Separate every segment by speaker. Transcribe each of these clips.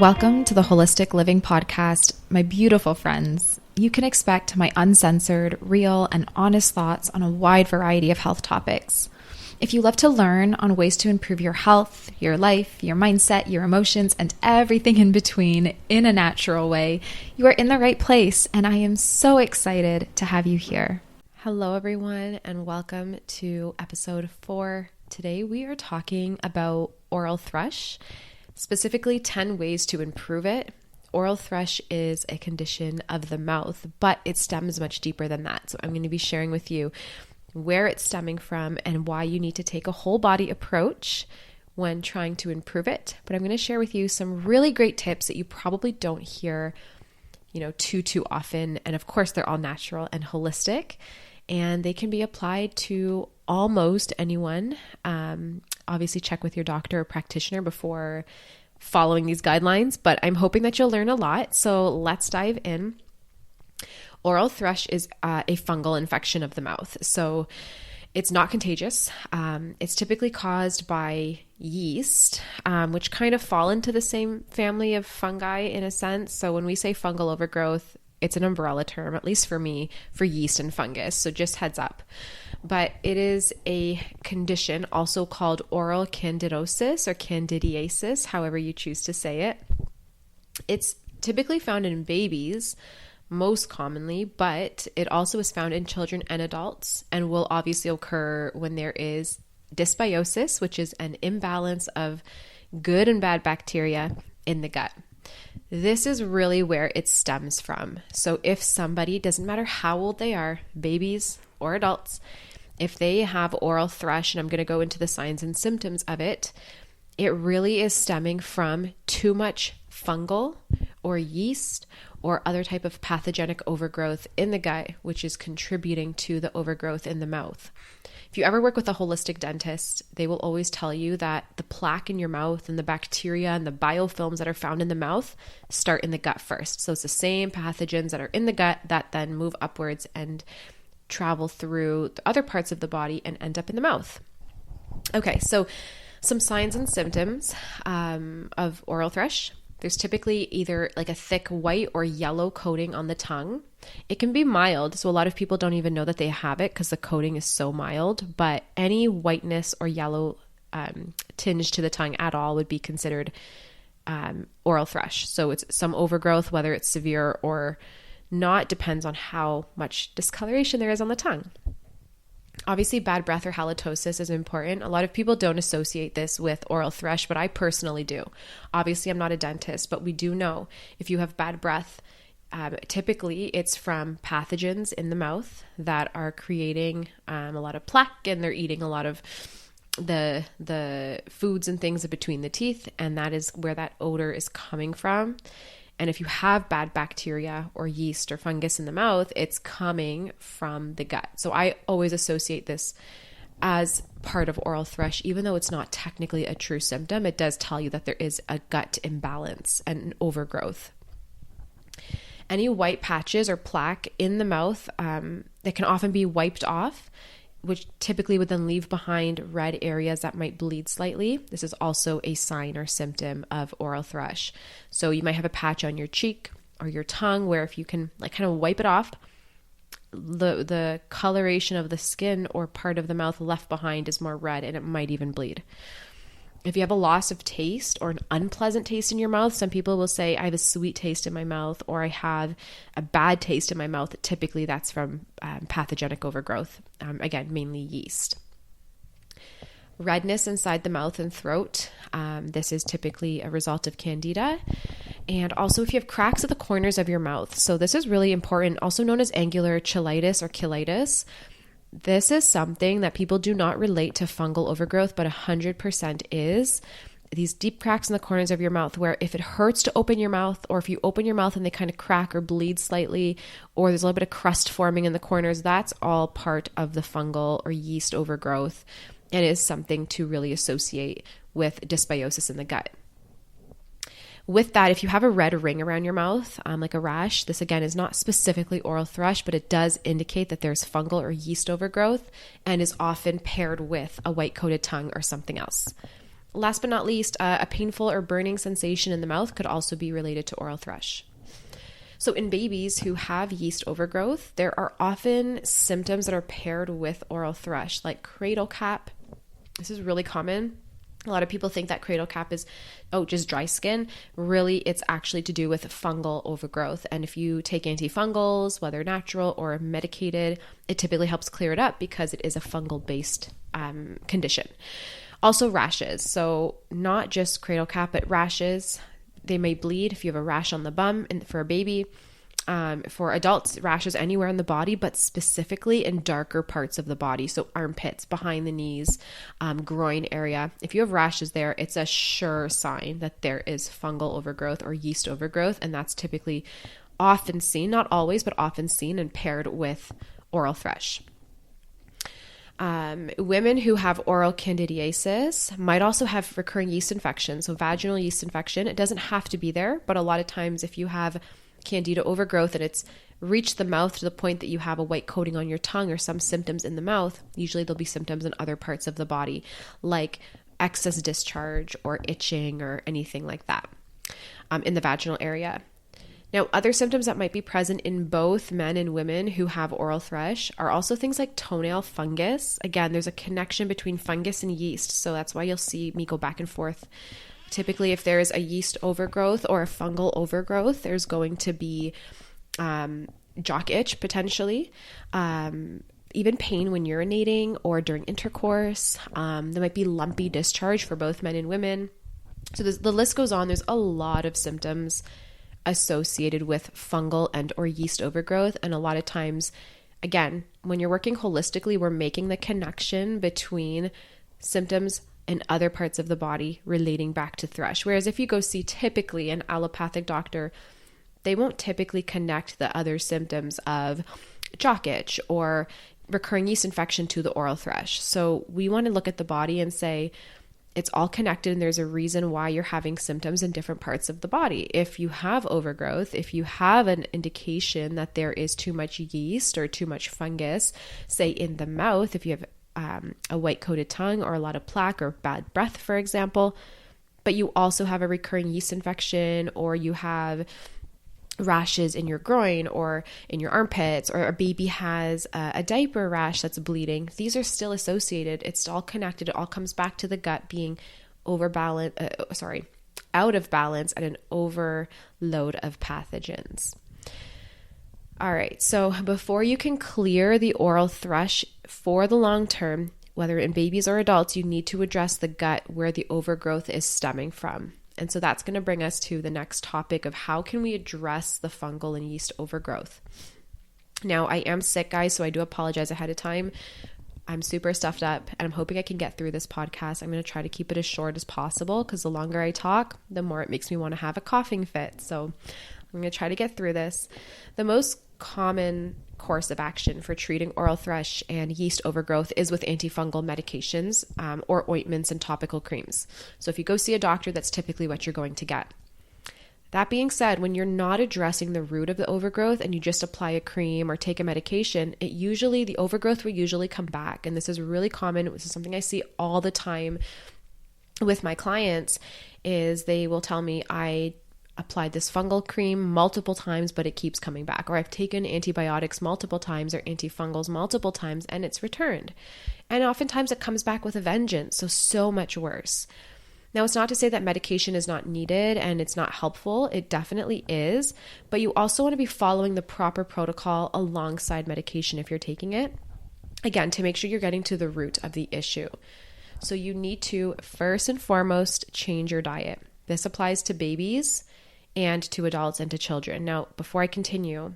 Speaker 1: Welcome to the Holistic Living Podcast, my beautiful friends. You can expect my uncensored, real, and honest thoughts on a wide variety of health topics. If you love to learn on ways to improve your health, your life, your mindset, your emotions, and everything in between in a natural way, you are in the right place, and I am so excited to have you here. Hello, everyone, and welcome to episode 4. Today, we are talking about oral thrush. Specifically, 10 ways to improve it. Oral thrush is a condition of the mouth, but it stems much deeper than that. So I'm going to be sharing with you where it's stemming from and why you need to take a whole body approach when trying to improve it. But I'm going to share with you some really great tips that you probably don't hear, too often. And of course, they're all natural and holistic, and they can be applied to almost anyone. Obviously, check with your doctor or practitioner before following these guidelines, but I'm hoping that you'll learn a lot. So let's dive in. Oral thrush is a fungal infection of the mouth. So it's not contagious. It's typically caused by yeast, which kind of fall into the same family of fungi in a sense. So when we say fungal overgrowth, it's an umbrella term, at least for me, for yeast and fungus. So just heads up. But it is a condition also called oral candidosis or candidiasis, however you choose to say it. It's typically found in babies, most commonly, but it also is found in children and adults and will obviously occur when there is dysbiosis, which is an imbalance of good and bad bacteria in the gut. This is really where it stems from. So if somebody, doesn't matter how old they are, babies or adults, if they have oral thrush, and I'm going to go into the signs and symptoms of it, it really is stemming from too much fungal or yeast or other type of pathogenic overgrowth in the gut, which is contributing to the overgrowth in the mouth. If you ever work with a holistic dentist, they will always tell you that the plaque in your mouth and the bacteria and the biofilms that are found in the mouth start in the gut first. So it's the same pathogens that are in the gut that then move upwards and travel through the other parts of the body and end up in the mouth. Okay, so some signs and symptoms of oral thrush. There's typically either like a thick white or yellow coating on the tongue. It can be mild, so a lot of people don't even know that they have it because the coating is so mild, but any whiteness or yellow tinge to the tongue at all would be considered oral thrush. So it's some overgrowth, whether it's severe or not, depends on how much discoloration there is on the tongue. Obviously, bad breath or halitosis is important. A lot of people don't associate this with oral thrush, but I personally do. Obviously, I'm not a dentist, but we do know if you have bad breath, typically it's from pathogens in the mouth that are creating a lot of plaque, and they're eating a lot of the foods and things in between the teeth, and that is where that odor is coming from. And if you have bad bacteria or yeast or fungus in the mouth, it's coming from the gut. So I always associate this as part of oral thrush, even though it's not technically a true symptom. It does tell you that there is a gut imbalance and an overgrowth. Any white patches or plaque in the mouth that can often be wiped off, which typically would then leave behind red areas that might bleed slightly. This is also a sign or symptom of oral thrush. So you might have a patch on your cheek or your tongue where if you can kind of wipe it off, the coloration of the skin or part of the mouth left behind is more red and it might even bleed. If you have a loss of taste or an unpleasant taste in your mouth, some people will say, I have a sweet taste in my mouth, or I have a bad taste in my mouth. Typically, that's from pathogenic overgrowth. Again, mainly yeast. Redness inside the mouth and throat. This is typically a result of candida. And also if you have cracks at the corners of your mouth. So this is really important, also known as angular cheilitis or cheilitis. This is something that people do not relate to fungal overgrowth, but 100% is. These deep cracks in the corners of your mouth where if it hurts to open your mouth, or if you open your mouth and they kind of crack or bleed slightly, or there's a little bit of crust forming in the corners, that's all part of the fungal or yeast overgrowth. It is something to really associate with dysbiosis in the gut. With that, if you have a red ring around your mouth, like a rash, this again is not specifically oral thrush, but it does indicate that there's fungal or yeast overgrowth and is often paired with a white coated tongue or something else.
Speaker 2: Last but not least, a painful or burning sensation in the mouth could also be related to oral thrush. So in babies who have yeast overgrowth, there are often symptoms that are paired with oral thrush, like cradle cap. This is really common. A lot of people think that cradle cap is, just dry skin. Really, it's actually to do with fungal overgrowth. And if you take antifungals, whether natural or medicated, it typically helps clear it up because it is a fungal-based condition. Also rashes. So not just cradle cap, but rashes. They may bleed if you have a rash on the bum for a baby. For adults, rashes anywhere in the body, but specifically in darker parts of the body. So armpits, behind the knees, groin area. If you have rashes there, it's a sure sign that there is fungal overgrowth or yeast overgrowth. And that's typically often seen, not always, but often seen and paired with oral thrush. Women who have oral candidiasis might also have recurring yeast infection. So vaginal yeast infection, it doesn't have to be there, but a lot of times if you have candida overgrowth and it's reached the mouth to the point that you have a white coating on your tongue or some symptoms in the mouth, usually there'll be symptoms in other parts of the body, like excess discharge or itching or anything like that in the vaginal area. Now, other symptoms that might be present in both men and women who have oral thrush are also things like toenail fungus. Again, there's a connection between fungus and yeast, so that's why you'll see me go back and forth. Typically, if there is a yeast overgrowth or a fungal overgrowth, there's going to be jock itch potentially, even pain when urinating or during intercourse. There might be lumpy discharge for both men and women. So the list goes on. There's a lot of symptoms associated with fungal and or yeast overgrowth. And a lot of times, again, when you're working holistically, we're making the connection between symptoms in other parts of the body relating back to thrush. Whereas if you go see typically an allopathic doctor, they won't typically connect the other symptoms of jock itch or recurring yeast infection to the oral thrush. So we want to look at the body and say, it's all connected and there's a reason why you're having symptoms in different parts of the body. If you have overgrowth, if you have an indication that there is too much yeast or too much fungus, say in the mouth, if you have a white coated tongue or a lot of plaque or bad breath, for example, but you also have a recurring yeast infection or you have rashes in your groin or in your armpits, or a baby has a diaper rash that's bleeding, these are still associated. It's all connected. It all comes back to the gut being out of balance and an overload of pathogens. All right, so before you can clear the oral thrush for the long term, whether in babies or adults, you need to address the gut where the overgrowth is stemming from. And so that's going to bring us to the next topic of how can we address the fungal and yeast overgrowth. Now, I am sick, guys, so I do apologize ahead of time. I'm super stuffed up and I'm hoping I can get through this podcast. I'm going to try to keep it as short as possible because the longer I talk, the more it makes me want to have a coughing fit. So I'm going to try to get through this. The most common course of action for treating oral thrush and yeast overgrowth is with antifungal medications or ointments and topical creams. So if you go see a doctor, that's typically what you're going to get. That being said, when you're not addressing the root of the overgrowth and you just apply a cream or take a medication, the overgrowth will usually come back. And this is really common. This is something I see all the time with my clients is they will tell me, I applied this fungal cream multiple times, but it keeps coming back. Or I've taken antibiotics multiple times or antifungals multiple times and it's returned. And oftentimes it comes back with a vengeance. So much worse. Now, it's not to say that medication is not needed and it's not helpful. It definitely is. But you also want to be following the proper protocol alongside medication if you're taking it. Again, to make sure you're getting to the root of the issue. So you need to, first and foremost, change your diet. This applies to babies and to adults and to children. Now, before I continue,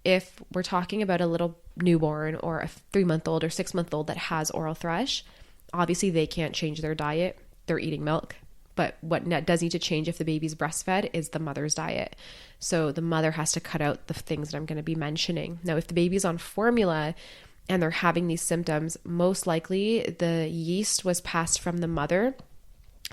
Speaker 2: if we're talking about a little newborn or a 3-month-old or 6-month-old that has oral thrush, obviously they can't change their diet. They're eating milk. But what does need to change if the baby's breastfed is the mother's diet. So the mother has to cut out the things that I'm going to be mentioning. Now, if the baby's on formula and they're having these symptoms, most likely the yeast was passed from the mother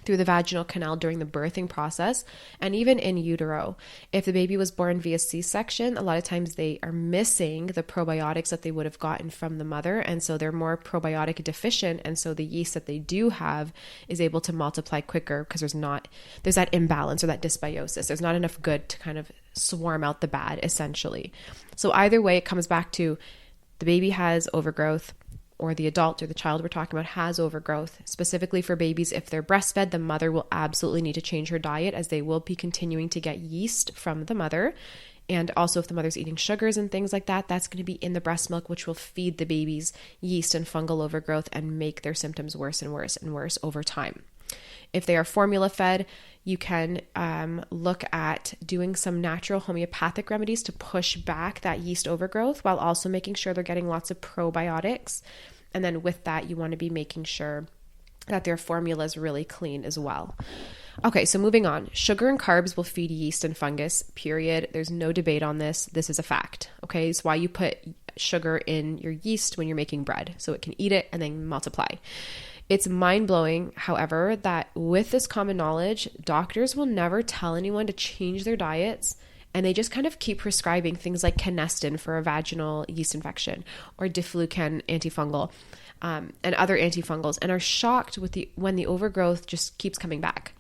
Speaker 2: through the vaginal canal during the birthing process, and even in utero. If the baby was born via C-section, a lot of times they are missing the probiotics that they would have gotten from the mother, and so they're more probiotic deficient, and so the yeast that they do have is able to multiply quicker because there's that imbalance or that dysbiosis. There's not enough good to kind of swarm out the bad, essentially. So either way, it comes back to the baby has overgrowth, or the adult or the child we're talking about has overgrowth. Specifically for babies, if they're breastfed, the mother will absolutely need to change her diet, as they will be continuing to get yeast from the mother. And also if the mother's eating sugars and things like that, that's going to be in the breast milk, which will feed the baby's yeast and fungal overgrowth and make their symptoms worse and worse and worse over time. If they are formula fed, you can look at doing some natural homeopathic remedies to push back that yeast overgrowth while also making sure they're getting lots of probiotics. And then with that, you want to be making sure that their formula is really clean as well. Okay, so moving on. Sugar and carbs will feed yeast and fungus, period. There's no debate on this. This is a fact. Okay, it's why you put sugar in your yeast when you're making bread, so it can eat it and then multiply. It's mind-blowing, however, that with this common knowledge, doctors will never tell anyone to change their diets, and they just kind of keep prescribing things like canestin for a vaginal yeast infection, or diflucan antifungal, and other antifungals, and are shocked when the overgrowth just keeps coming back.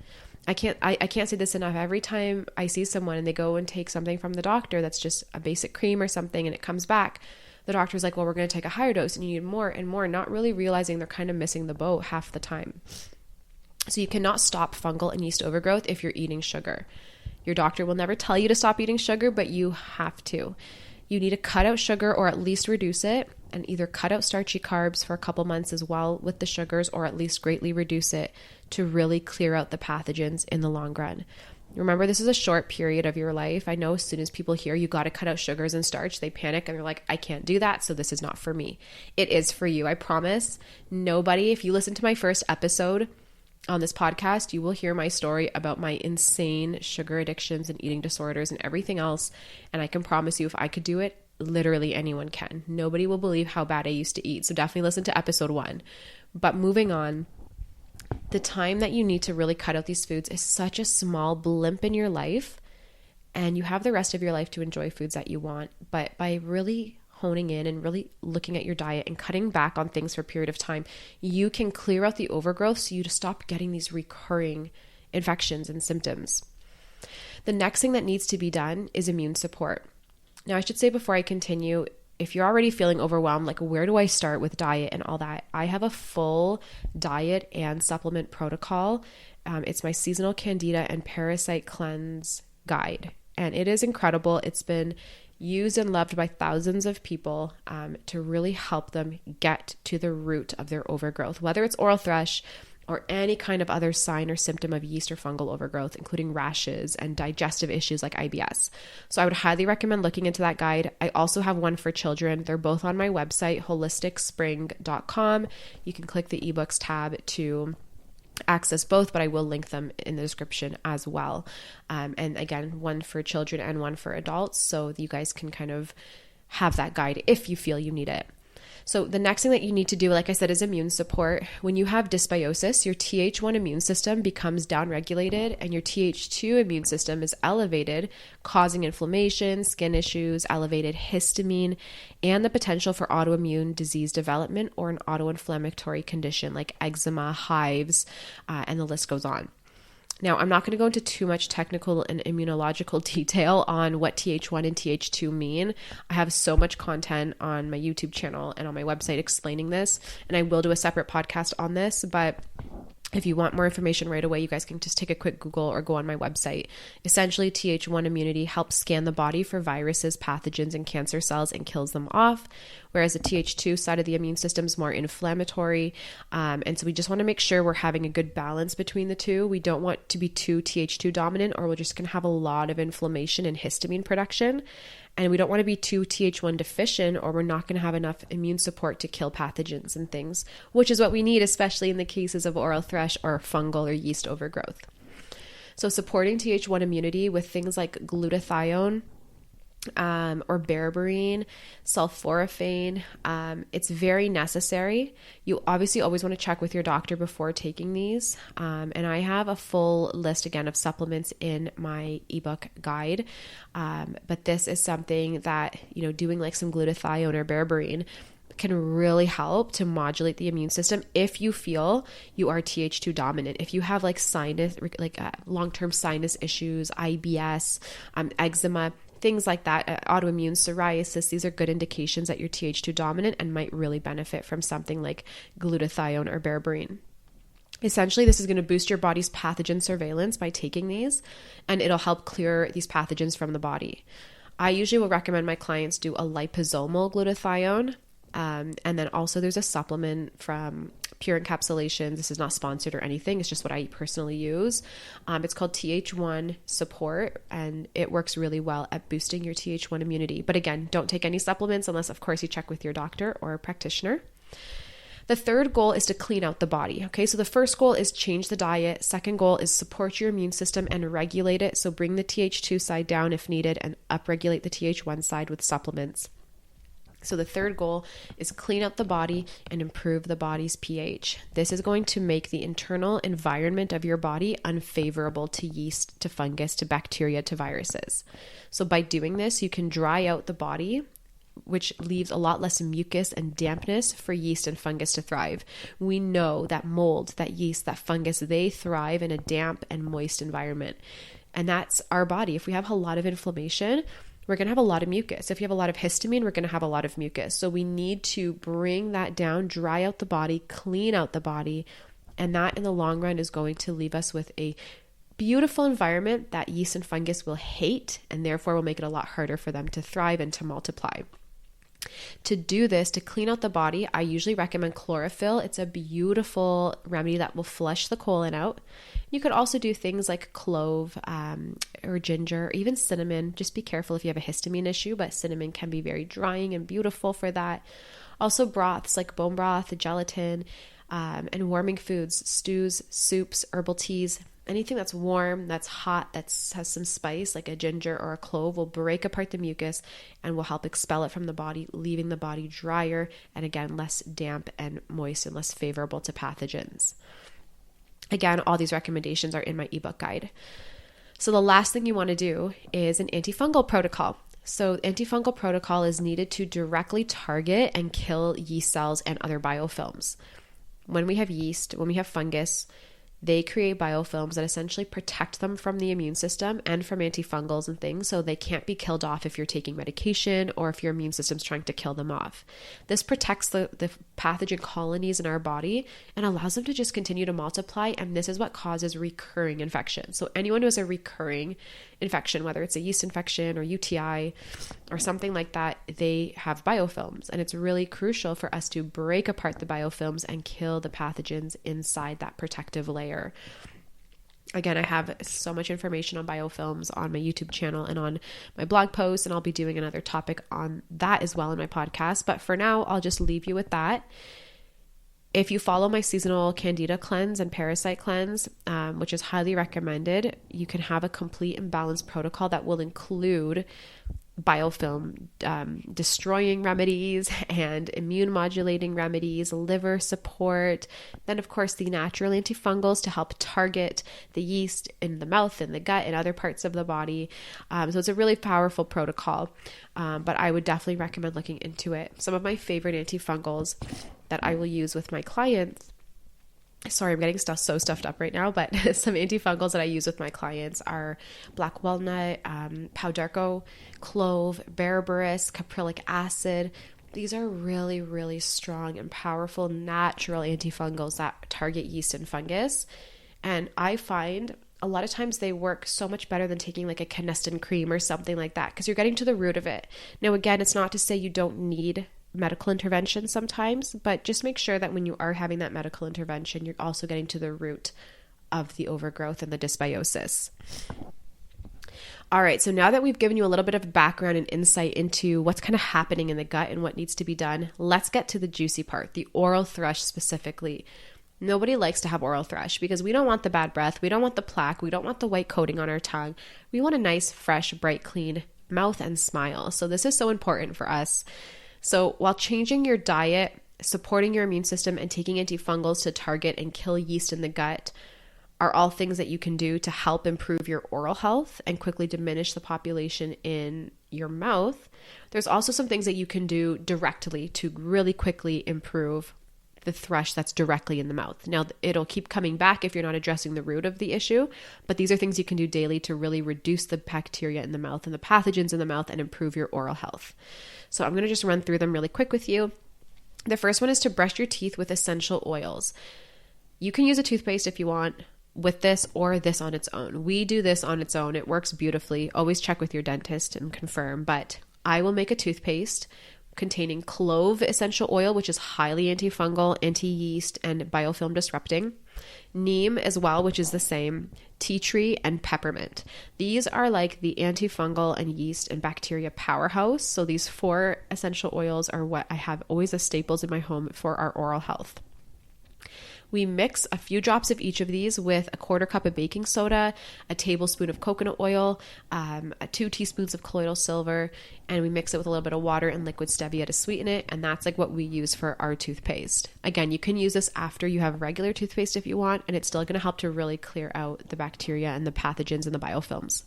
Speaker 2: I can't say this enough. Every time I see someone and they go and take something from the doctor that's just a basic cream or something, and it comes back, the doctor's like, well, we're going to take a higher dose and you need more and more, not really realizing they're kind of missing the boat half the time. So you cannot stop fungal and yeast overgrowth if you're eating sugar. Your doctor will never tell you to stop eating sugar, but you have to. You need to cut out sugar or at least reduce it, and either cut out starchy carbs for a couple months as well with the sugars, or at least greatly reduce it to really clear out the pathogens in the long run. Remember, this is a short period of your life. I know as soon as people hear you got to cut out sugars and starch, they panic and they're like, I can't do that, so this is not for me. It is for you. I promise. Nobody, if you listen to my first episode on this podcast, you will hear my story about my insane sugar addictions and eating disorders and everything else. And I can promise you, if I could do it, literally anyone can. Nobody will believe how bad I used to eat. So definitely listen to episode 1. But moving on, the time that you need to really cut out these foods is such a small blimp in your life, and you have the rest of your life to enjoy foods that you want. But by really honing in and really looking at your diet and cutting back on things for a period of time, you can clear out the overgrowth so you to stop getting these recurring infections and symptoms. The next thing that needs to be done is immune support. Now, I should say before I continue, if you're already feeling overwhelmed, like where do I start with diet and all that, I have a full diet and supplement protocol. It's my seasonal candida and parasite cleanse guide, and it is incredible. It's been used and loved by thousands of people to really help them get to the root of their overgrowth, whether it's oral thrush or any kind of other sign or symptom of yeast or fungal overgrowth, including rashes and digestive issues like IBS. So I would highly recommend looking into that guide. I also have one for children. They're both on my website, holisticspring.com. You can click the ebooks tab to access both, but I will link them in the description as well. And again, one for children and one for adults, so you guys can kind of have that guide if you feel you need it. So the next thing that you need to do, like I said, is immune support. When you have dysbiosis, your Th1 immune system becomes downregulated and your Th2 immune system is elevated, causing inflammation, skin issues, elevated histamine, and the potential for autoimmune disease development or an autoinflammatory condition like eczema, hives, and the list goes on. Now, I'm not going to go into too much technical and immunological detail on what Th1 and Th2 mean. I have so much content on my YouTube channel and on my website explaining this, and I will do a separate podcast on this, but if you want more information right away, you guys can just take a quick Google or go on my website. Essentially, Th1 immunity helps scan the body for viruses, pathogens, and cancer cells and kills them off, whereas the Th2 side of the immune system is more inflammatory. And so we just want to make sure we're having a good balance between the two. We don't want to be too Th2 dominant, or we're just going to have a lot of inflammation and histamine production. And we don't want to be too Th1 deficient, or we're not going to have enough immune support to kill pathogens and things, which is what we need, especially in the cases of oral thrush or fungal or yeast overgrowth. So supporting Th1 immunity with things like glutathione or berberine, sulforaphane. It's very necessary. You obviously always want to check with your doctor before taking these. And I have a full list again of supplements in my ebook guide. But this is something that, doing like some glutathione or berberine can really help to modulate the immune system if you feel you are Th2 dominant. If you have like sinus, long-term sinus issues, IBS, eczema, things like that, autoimmune psoriasis, these are good indications that you're Th2 dominant and might really benefit from something like glutathione or berberine. Essentially, this is going to boost your body's pathogen surveillance by taking these, and it'll help clear these pathogens from the body. I usually will recommend my clients do a liposomal glutathione. And then also there's a supplement from Pure Encapsulations. This is not sponsored or anything. It's just what I personally use. It's called Th1 Support, and it works really well at boosting your Th1 immunity. But again, don't take any supplements unless, of course, you check with your doctor or practitioner. The third goal is to clean out the body. Okay, so the first goal is change the diet. Second goal is support your immune system and regulate it. So bring the Th2 side down if needed and upregulate the Th1 side with supplements. So the third goal is clean out the body and improve the body's pH. This is going to make the internal environment of your body unfavorable to yeast, to fungus, to bacteria, to viruses. So by doing this, you can dry out the body, which leaves a lot less mucus and dampness for yeast and fungus to thrive. We know that mold, that yeast, that fungus, they thrive in a damp and moist environment. And that's our body. If we have a lot of inflammation, we're going to have a lot of mucus. If you have a lot of histamine, we're going to have a lot of mucus. So we need to bring that down, dry out the body, clean out the body. And that in the long run is going to leave us with a beautiful environment that yeast and fungus will hate, and therefore will make it a lot harder for them to thrive and to multiply. To do this, to clean out the body, I usually recommend chlorophyll. It's a beautiful remedy that will flush the colon out. You could also do things like clove or ginger, or even cinnamon. Just be careful if you have a histamine issue, but cinnamon can be very drying and beautiful for that. Also broths like bone broth, gelatin, and warming foods, stews, soups, herbal teas. Anything that's warm, that's hot, that has some spice like a ginger or a clove will break apart the mucus and will help expel it from the body, leaving the body drier and again, less damp and moist and less favorable to pathogens. Again, all these recommendations are in my ebook guide. So the last thing you want to do is an antifungal protocol. So antifungal protocol is needed to directly target and kill yeast cells and other biofilms. When we have yeast, when we have fungus, they create biofilms that essentially protect them from the immune system and from antifungals and things, so they can't be killed off if you're taking medication or if your immune system's trying to kill them off. This protects the pathogen colonies in our body and allows them to just continue to multiply, and this is what causes recurring infection. So anyone who has a recurring infection, whether it's a yeast infection or UTI or something like that, they have biofilms, and it's really crucial for us to break apart the biofilms and kill the pathogens inside that protective layer. Again, I have so much information on biofilms on my YouTube channel and on my blog posts, and I'll be doing another topic on that as well in my podcast. But for now, I'll just leave you with that. If you follow my seasonal Candida cleanse and parasite cleanse, which is highly recommended, you can have a complete and balanced protocol that will include biofilm destroying remedies and immune modulating remedies, liver support, then of course the natural antifungals to help target the yeast in the mouth and the gut and other parts of the body. So it's a really powerful protocol, but I would definitely recommend looking into it. Some of my favorite antifungals that I will use with my clients, sorry, I'm getting so stuffed up right now, but some antifungals that I use with my clients are black walnut, pau d'arco, clove, berberis, caprylic acid. These are really, really strong and powerful natural antifungals that target yeast and fungus. And I find a lot of times they work so much better than taking like a Canesten cream or something like that, because you're getting to the root of it. Now, again, it's not to say you don't need medical intervention sometimes, but just make sure that when you are having that medical intervention, you're also getting to the root of the overgrowth and the dysbiosis. All right, so now that we've given you a little bit of background and insight into what's kind of happening in the gut and what needs to be done, let's get to the juicy part, the oral thrush specifically. Nobody likes to have oral thrush because we don't want the bad breath, we don't want the plaque, we don't want the white coating on our tongue. We want a nice, fresh, bright, clean mouth and smile. So this is so important for us. So while changing your diet, supporting your immune system, and taking antifungals to target and kill yeast in the gut are all things that you can do to help improve your oral health and quickly diminish the population in your mouth. There's also some things that you can do directly to really quickly improve the thrush that's directly in the mouth. Now, it'll keep coming back if you're not addressing the root of the issue, but these are things you can do daily to really reduce the bacteria in the mouth and the pathogens in the mouth and improve your oral health. So I'm going to just run through them really quick with you. The first one is to brush your teeth with essential oils. You can use a toothpaste if you want with this or this on its own. We do this on its own. It works beautifully. Always check with your dentist and confirm, but I will make a toothpaste containing clove essential oil, which is highly antifungal, anti-yeast, and biofilm disrupting. Neem as well, which is the same. Tea tree and peppermint. These are like the antifungal and yeast and bacteria powerhouse. So these 4 essential oils are what I have always as staples in my home for our oral health. We mix a few drops of each of these with a 1/4 cup of baking soda, a tablespoon of coconut oil, 2 teaspoons of colloidal silver, and we mix it with a little bit of water and liquid stevia to sweeten it. And that's like what we use for our toothpaste. Again, you can use this after you have regular toothpaste if you want, and it's still going to help to really clear out the bacteria and the pathogens and the biofilms.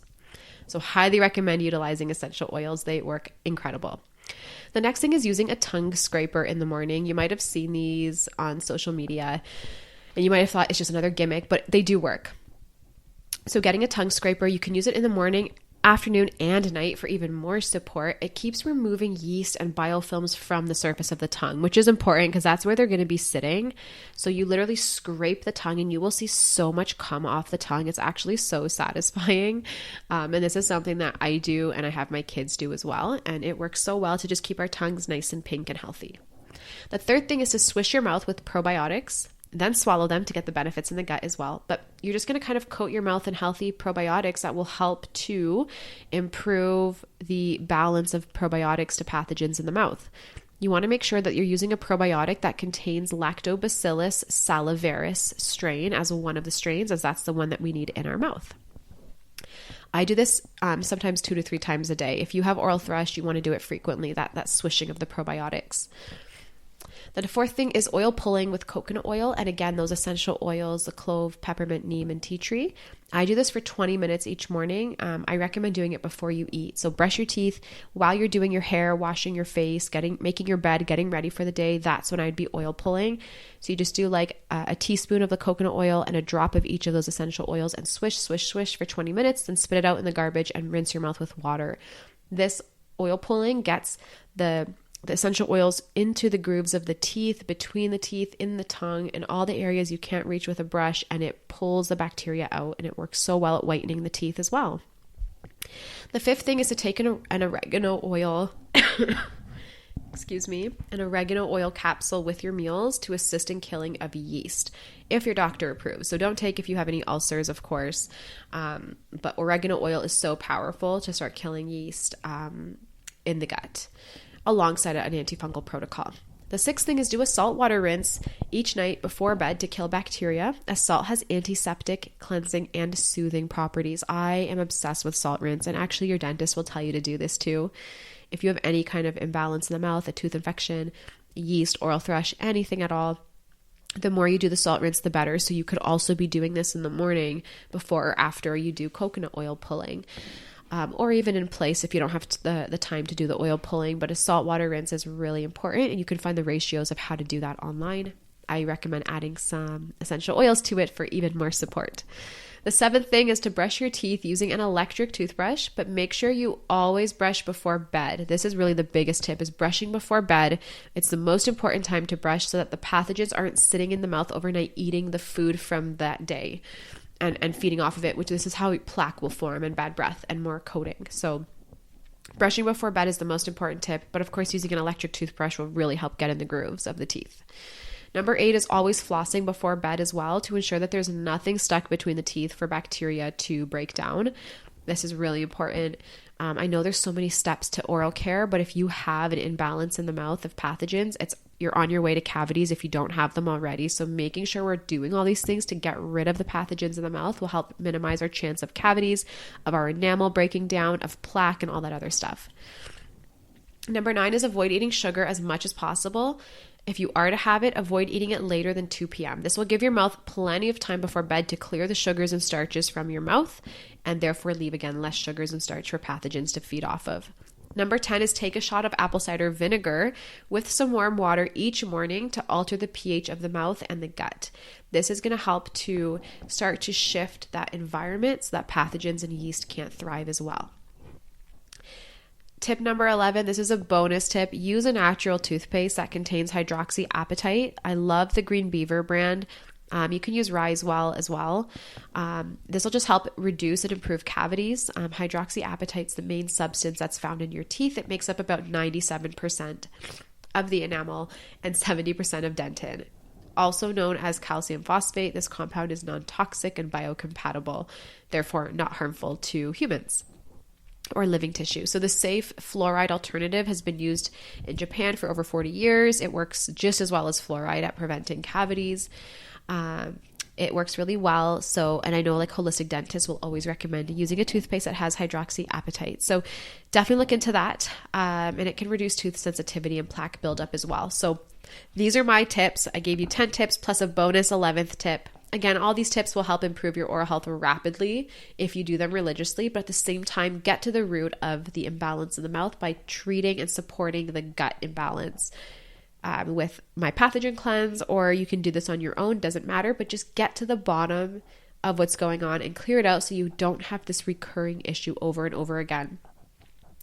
Speaker 2: So highly recommend utilizing essential oils. They work incredible. The next thing is using a tongue scraper in the morning. You might have seen these on social media and you might have thought it's just another gimmick, but they do work. So getting a tongue scraper, you can use it in the morning, afternoon, and night for even more support. It keeps removing yeast and biofilms from the surface of the tongue, which is important because that's where they're going to be sitting. So you literally scrape the tongue and you will see so much come off the tongue. It's actually so satisfying. And this is something that I do and I have my kids do as well. And it works so well to just keep our tongues nice and pink and healthy. The third thing is to swish your mouth with probiotics, then swallow them to get the benefits in the gut as well. But you're just going to kind of coat your mouth in healthy probiotics that will help to improve the balance of probiotics to pathogens in the mouth. You want to make sure that you're using a probiotic that contains Lactobacillus salivarius strain as one of the strains, as that's the one that we need in our mouth. I do this sometimes 2 to 3 times a day. If you have oral thrush, you want to do it frequently, that swishing of the probiotics. The fourth thing is oil pulling with coconut oil. And again, those essential oils, the clove, peppermint, neem, and tea tree. I do this for 20 minutes each morning. I recommend doing it before you eat. So brush your teeth while you're doing your hair, washing your face, making your bed, getting ready for the day. That's when I'd be oil pulling. So you just do like a teaspoon of the coconut oil and a drop of each of those essential oils and swish, swish, swish for 20 minutes, then spit it out in the garbage and rinse your mouth with water. This oil pulling gets the essential oils into the grooves of the teeth, between the teeth, in the tongue, and all the areas you can't reach with a brush, and it pulls the bacteria out, and it works so well at whitening the teeth as well. The fifth thing is to take an oregano oil, an oregano oil capsule with your meals to assist in killing of yeast, if your doctor approves. So don't take if you have any ulcers, of course, but oregano oil is so powerful to start killing yeast in the gut, alongside an antifungal protocol. The sixth thing is do a saltwater rinse each night before bed to kill bacteria, as salt has antiseptic, cleansing, and soothing properties. I am obsessed with salt rinse, and actually your dentist will tell you to do this too. If you have any kind of imbalance in the mouth, a tooth infection, yeast, oral thrush, anything at all, the more you do the salt rinse, the better. So you could also be doing this in the morning before or after you do coconut oil pulling. Or even in place if you don't have the time to do the oil pulling. But a saltwater rinse is really important, and you can find the ratios of how to do that online. I recommend adding some essential oils to it for even more support. The seventh thing is to brush your teeth using an electric toothbrush, but make sure you always brush before bed. This is really the biggest tip, is brushing before bed. It's the most important time to brush so that the pathogens aren't sitting in the mouth overnight eating the food from that day. And feeding off of it, which this is how plaque will form and bad breath and more coating. So brushing before bed is the most important tip, but of course using an electric toothbrush will really help get in the grooves of the teeth. Number 8 is always flossing before bed as well, to ensure that there's nothing stuck between the teeth for bacteria to break down. This is really important. I know there's so many steps to oral care, but if you have an imbalance in the mouth of pathogens, it's you're on your way to cavities if you don't have them already. So making sure we're doing all these things to get rid of the pathogens in the mouth will help minimize our chance of cavities, of our enamel breaking down, of plaque, and all that other stuff. Number 9 is avoid eating sugar as much as possible. If you are to have it, avoid eating it later than 2 p.m. This will give your mouth plenty of time before bed to clear the sugars and starches from your mouth, and therefore leave, again, less sugars and starch for pathogens to feed off of. Number 10 is take a shot of apple cider vinegar with some warm water each morning to alter the pH of the mouth and the gut. This is going to help to start to shift that environment so that pathogens and yeast can't thrive as well. Tip number 11, this is a bonus tip. Use a natural toothpaste that contains hydroxyapatite. I love the Green Beaver brand. You can use Rise Well as well. This will just help reduce and improve cavities. Hydroxyapatite is the main substance that's found in your teeth. It makes up about 97% of the enamel and 70% of dentin. Also known as calcium phosphate, this compound is non-toxic and biocompatible, therefore not harmful to humans or living tissue. So the safe fluoride alternative has been used in Japan for over 40 years. It works just as well as fluoride at preventing cavities. It works really well. So, and I know like holistic dentists will always recommend using a toothpaste that has hydroxyapatite. So definitely look into that. And it can reduce tooth sensitivity and plaque buildup as well. So these are my tips. I gave you 10 tips plus a bonus 11th tip. Again, all these tips will help improve your oral health rapidly if you do them religiously, but at the same time, get to the root of the imbalance in the mouth by treating and supporting the gut imbalance with my pathogen cleanse, or you can do this on your own, doesn't matter, but just get to the bottom of what's going on and clear it out so you don't have this recurring issue over and over again.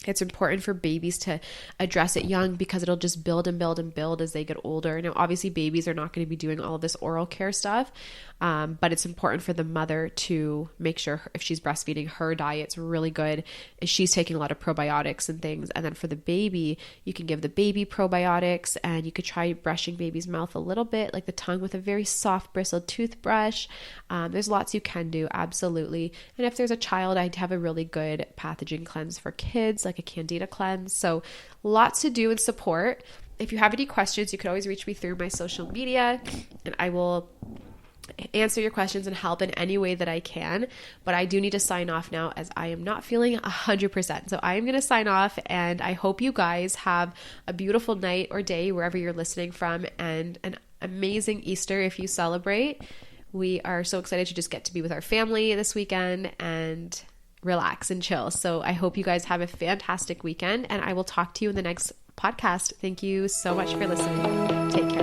Speaker 2: It's important for babies to address it young because it'll just build and build and build as they get older. Now, obviously, babies are not going to be doing all of this oral care stuff, but it's important for the mother to make sure if she's breastfeeding, her diet's really good, she's taking a lot of probiotics and things. And then for the baby, you can give the baby probiotics, and you could try brushing baby's mouth a little bit, like the tongue, with a very soft bristled toothbrush. There's lots you can do, absolutely. And if there's a child, I'd have a really good pathogen cleanse for kids, like a candida cleanse. So lots to do and support. If you have any questions, you can always reach me through my social media, and I will answer your questions and help in any way that I can. But I do need to sign off now as I am not feeling 100%. So I am going to sign off, and I hope you guys have a beautiful night or day wherever you're listening from, and an amazing Easter if you celebrate. We are so excited to just get to be with our family this weekend and relax and chill. So I hope you guys have a fantastic weekend, and I will talk to you in the next podcast. Thank you so much for listening. Take care.